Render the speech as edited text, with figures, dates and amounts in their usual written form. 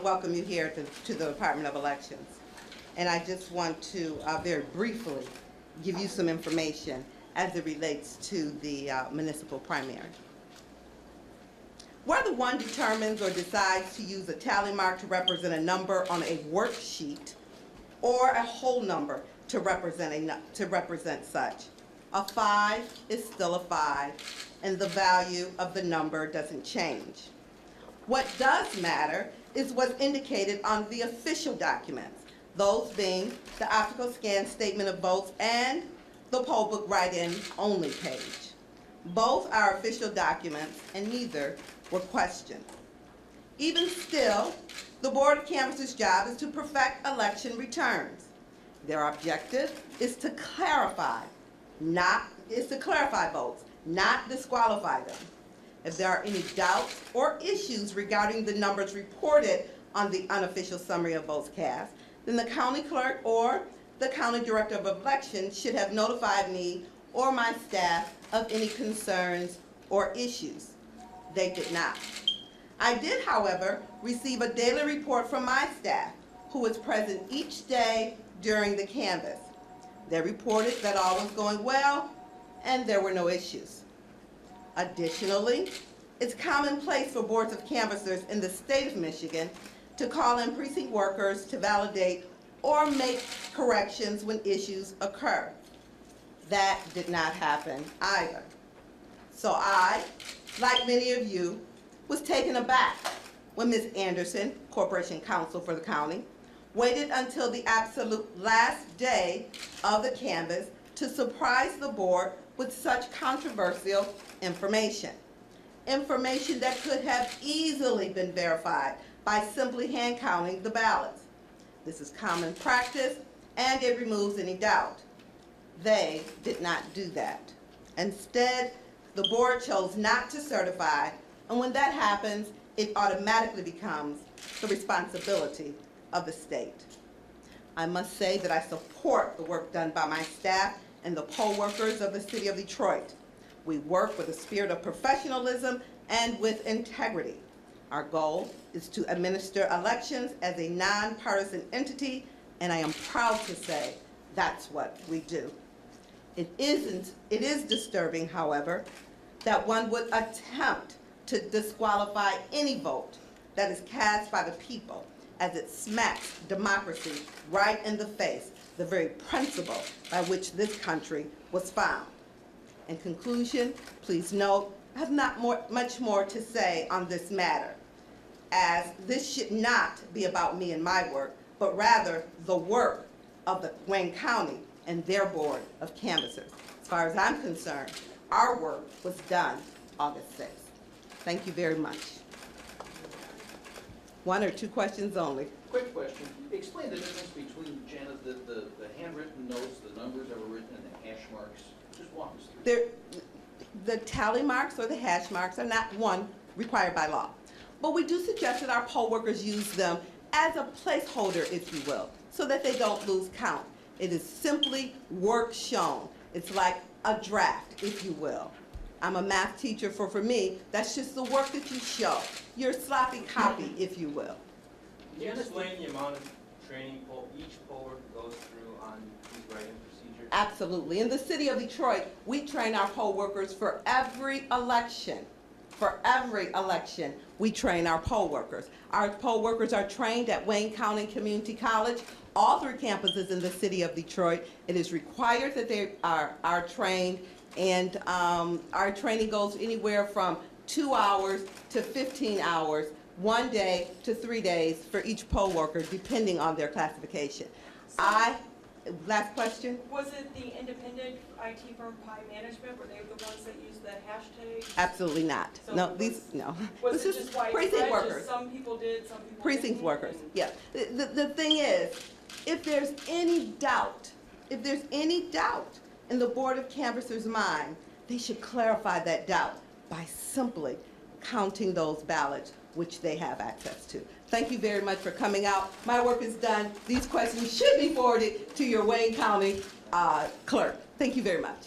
welcome you here to the Department of Elections. And I just want to very briefly give you some information as it relates to the municipal primary. Whether one determines or decides to use a tally mark to represent a number on a worksheet or a whole number to represent such, a 5 is still a 5, and the value of the number doesn't change. What does matter is what's indicated on the official documents, those being the optical scan statement of votes and the poll book write-in only page. Both are official documents and neither were questioned. Even still, the Board of Canvassers' job is to perfect election returns. Their objective is to clarify votes, not disqualify them. If there are any doubts or issues regarding the numbers reported on the unofficial summary of votes cast, then the county clerk or the county director of elections should have notified me or my staff of any concerns or issues. They did not. I did, however, receive a daily report from my staff, who was present each day during the canvass. They reported that all was going well and there were no issues. Additionally, it's commonplace for boards of canvassers in the state of Michigan to call in precinct workers to validate or make corrections when issues occur. That did not happen either. So I, like many of you, was taken aback when Ms. Anderson, Corporation Counsel for the county, waited until the absolute last day of the canvass to surprise the board with such controversial information. Information that could have easily been verified by simply hand counting the ballots. This is common practice and it removes any doubt. They did not do that. Instead, the board chose not to certify, and when that happens, it automatically becomes the responsibility of the state. I must say that I support the work done by my staff and the poll workers of the city of Detroit. We work with a spirit of professionalism and with integrity. Our goal is to administer elections as a nonpartisan entity, and I am proud to say that's what we do. It is disturbing, however, that one would attempt to disqualify any vote that is cast by the people, as it smacks democracy right in the face, the very principle by which this country was found. In conclusion, please note, I have not much more to say on this matter, as this should not be about me and my work, but rather the work of the Wayne County and their Board of Canvassers. As far as I'm concerned, our work was done August 6th. Thank you very much. One or two questions only. Quick question. Explain the difference between, Janice, the handwritten notes, the numbers that were written, and the hash marks. Just walk us through. The tally marks or the hash marks are not one required by law. But we do suggest that our poll workers use them as a placeholder, if you will, so that they don't lose count. It is simply work shown. It's like a draft, if you will. I'm a math teacher, for me, that's just the work that you show. Your sloppy copy, if you will. Can you explain the amount of training each poll worker goes through on these writing procedures? Absolutely. In the city of Detroit, we train our poll workers for every election. For every election, we train our poll workers. Our poll workers are trained at Wayne County Community College, all 3 campuses in the city of Detroit. It is required that they are trained, and our training goes anywhere from 2 hours to 15 hours, 1 day to 3 days for each poll worker, depending on their classification. Last question? Was it the independent IT firm Pi Management? Were they the ones that used the hashtag? Absolutely not. So No, Was this it is just widespread? precinct workers. Just some people did, some people Precinct didn't? workers, yeah. The thing is, if there's any doubt in the Board of Canvassers' mind, they should clarify that doubt by simply counting those ballots, which they have access to. Thank you very much for coming out. My work is done. These questions should be forwarded to your Wayne County clerk. Thank you very much.